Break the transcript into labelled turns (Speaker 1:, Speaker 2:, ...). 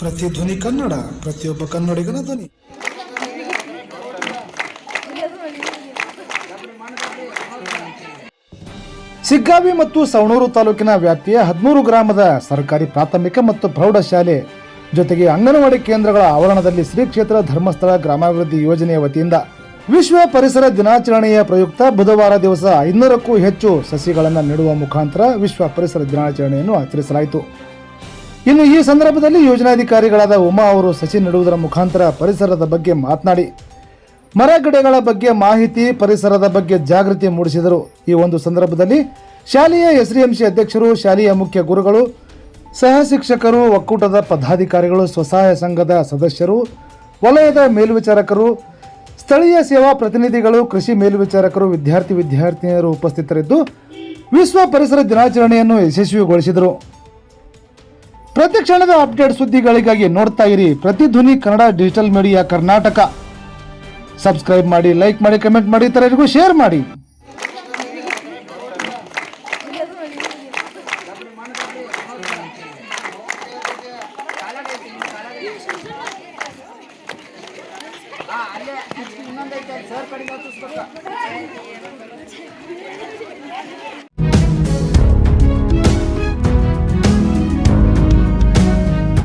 Speaker 1: ಪ್ರತಿಧ್ವನಿ ಕನ್ನಡ, ಪ್ರತಿಯೊಬ್ಬ ಕನ್ನಡಿಗನ ಧ್ವನಿ. ಸಿಗ್ಗಾವಿ ಮತ್ತು ಸವಣೂರು ತಾಲೂಕಿನ ವ್ಯಾಪ್ತಿಯ 13 ಗ್ರಾಮದ ಸರ್ಕಾರಿ ಪ್ರಾಥಮಿಕ ಮತ್ತು ಪ್ರೌಢಶಾಲೆ ಜೊತೆಗೆ ಅಂಗನವಾಡಿ ಕೇಂದ್ರಗಳ ಆವರಣದಲ್ಲಿ ಶ್ರೀ ಕ್ಷೇತ್ರ ಧರ್ಮಸ್ಥಳ ಗ್ರಾಮಾಭಿವೃದ್ಧಿ ಯೋಜನೆಯ ವತಿಯಿಂದ ವಿಶ್ವ ಪರಿಸರ ದಿನಾಚರಣೆಯ ಪ್ರಯುಕ್ತ ಬುಧವಾರ ದಿವಸ 500ಕ್ಕೂ ಹೆಚ್ಚು ಸಸಿಗಳನ್ನು ನೆಡುವ ಮುಖಾಂತರ ವಿಶ್ವ ಪರಿಸರ ದಿನಾಚರಣೆಯನ್ನು ಆಚರಿಸಲಾಯಿತು. ಇನ್ನು ಈ ಸಂದರ್ಭದಲ್ಲಿ ಯೋಜನಾಧಿಕಾರಿಗಳಾದ ಉಮಾ ಅವರು ಸಸಿ ನೆಡುವುದರ ಮುಖಾಂತರ ಪರಿಸರದ ಬಗ್ಗೆ ಮಾತನಾಡಿ ಮರಗಿಡಗಳ ಬಗ್ಗೆ ಮಾಹಿತಿ, ಪರಿಸರದ ಬಗ್ಗೆ ಜಾಗೃತಿ ಮೂಡಿಸಿದರು. ಈ ಒಂದು ಸಂದರ್ಭದಲ್ಲಿ ಶಾಲೆಯ ಎಸ್ಡಿಎಂಸಿ ಅಧ್ಯಕ್ಷರು, ಶಾಲೆಯ ಮುಖ್ಯ ಗುರುಗಳು, ಸಹ ಶಿಕ್ಷಕರು, ಒಕ್ಕೂಟದ ಪದಾಧಿಕಾರಿಗಳು, ಸ್ವಸಹಾಯ ಸಂಘದ ಸದಸ್ಯರು, ವಲಯದ ಮೇಲ್ವಿಚಾರಕರು, ಸ್ಥಳೀಯ ಸೇವಾ ಪ್ರತಿನಿಧಿಗಳು, ಕೃಷಿ ಮೇಲ್ವಿಚಾರಕರು, ವಿದ್ಯಾರ್ಥಿನಿಯರು ಉಪಸ್ಥಿತರಿದ್ದು ವಿಶ್ವ ಪರಿಸರ ದಿನಾಚರಣೆಯನ್ನು ಯಶಸ್ವಿಗೊಳಿಸಿದರು. ಪ್ರತಿ ಕ್ಷಣದ ಅಪ್ಡೇಟ್ ಸುದ್ದಿಗಳಿಗಾಗಿ ನೋಡ್ತಾ ಇರಿ Prathidhvani Kannada digital media Karnataka. Subscribe ಮಾಡಿ, ಲೈಕ್ ಮಾಡಿ, ಕಮೆಂಟ್ ಮಾಡಿ, ಇತರರಿಗೂ ಶೇರ್ ಮಾಡಿ.
Speaker 2: ಇನ್ನೊಂದೈತೆ ಸರ್ ಕಡೆಗೆ